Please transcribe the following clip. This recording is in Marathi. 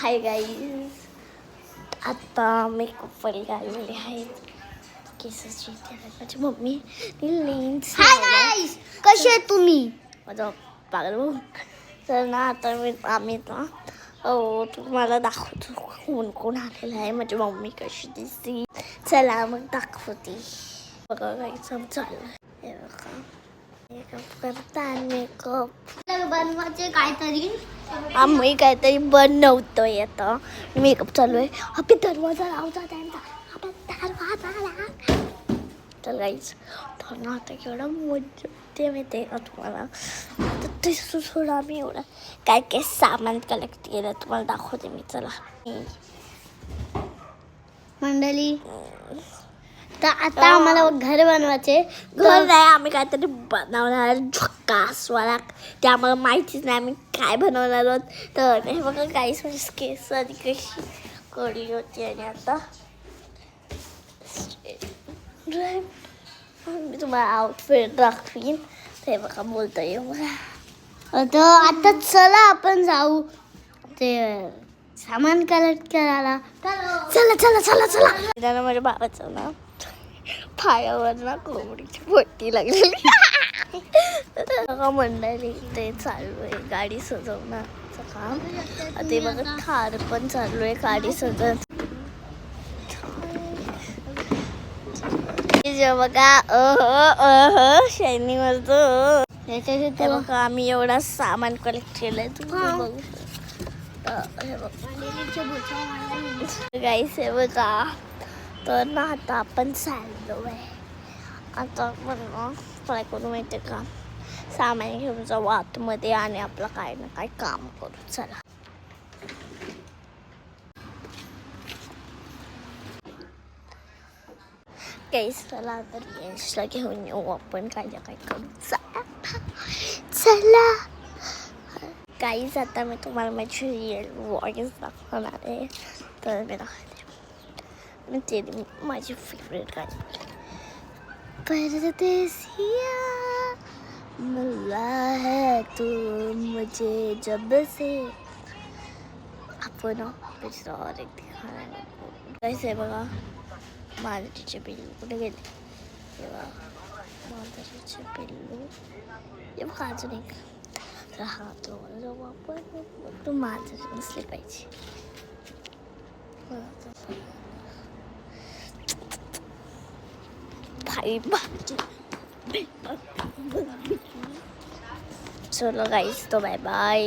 हाय गाईज, आता मेकअप वाली आलेली आहेत. केसाची माझी मम्मी लेन्स. हाय गाईज, कसे आहे तुम्ही? माझा पागल भाऊ. तर ना आता आम्ही ना तुम्हाला दाखवतो कोण कोण आलेलं आहे. माझी मम्मी कशी दिसते, चला मग दाखवते. बघा गाईज, आम चाललं हे बघा मेकअप करता. मेकअप बनवायचे काहीतरी, आम्ही काहीतरी बनवतोय. आता मेकअप चालू आहे. अबे दरवाजा लावता त्यांचा, आपण दरवाजा लाव. तर गाईज, तर ना आता केवढा मजा ते माहिती का तुम्हाला. तर ते सोडा आम्ही एवढं काय काय सामान कलेक्ट केलं तुम्हाला दाखवते मी. चला मंडळी, तर आता आम्हाला घर बनवायचे. घर नाही, आम्ही काहीतरी बनवणार झकासवाला. ते आम्हाला माहितीच नाही आम्ही काय बनवणार आहोत. तर हे बघा गाईस, म्हणजे केस आधी कशी कळली होती आणि आता मी तुम्हाला आउटफिट दाखवीन. ते बघा बोलतोय मला. आता चला आपण जाऊ ते सामान कलेक्ट करायला. चला चला चला चला. त्यानं माझ्या बाबाचं ना पायावर ना कोंबडीची पट्टी लागलेली. बघा मंडळी, ते चालू आहे गाडी सजवण्याचं काम. ते बघा थार पण चालू आहे गाडी सजवत. बघा शायनिंग वरतो. हे बघा आम्ही एवढा सामान कलेक्ट केलंय. तुम्ही बघू गाईस, हे बघा. तर ना आता आपण चाललो आहे. आता आपण काय करू माहिती का, सामान घेऊन जाऊ आतमध्ये आणि आपलं काय ना काय काम करू. चला गाईस, चला तर यशला घेऊन येऊ आपण. काय ना काय करू. चला गाईस, आता मी तुम्हाला माझी रिअल वॉइस दाखवणार आहे. तर मी दाखवते ते माझी फेवरेट गाणी. परदेसिया मिला है तू मुझे जब से. आपण और एक दिखाना कैसे. बघा माधुरीचे पिल्लू कुठे गेले तेव्हा. माधुरीचे पिल्लू हे बघा. अजून एक. तर हा तो जाऊ आपण. तो माधुरी नसले पाहिजे. भाई चलो गाइस, तो बाय बाय.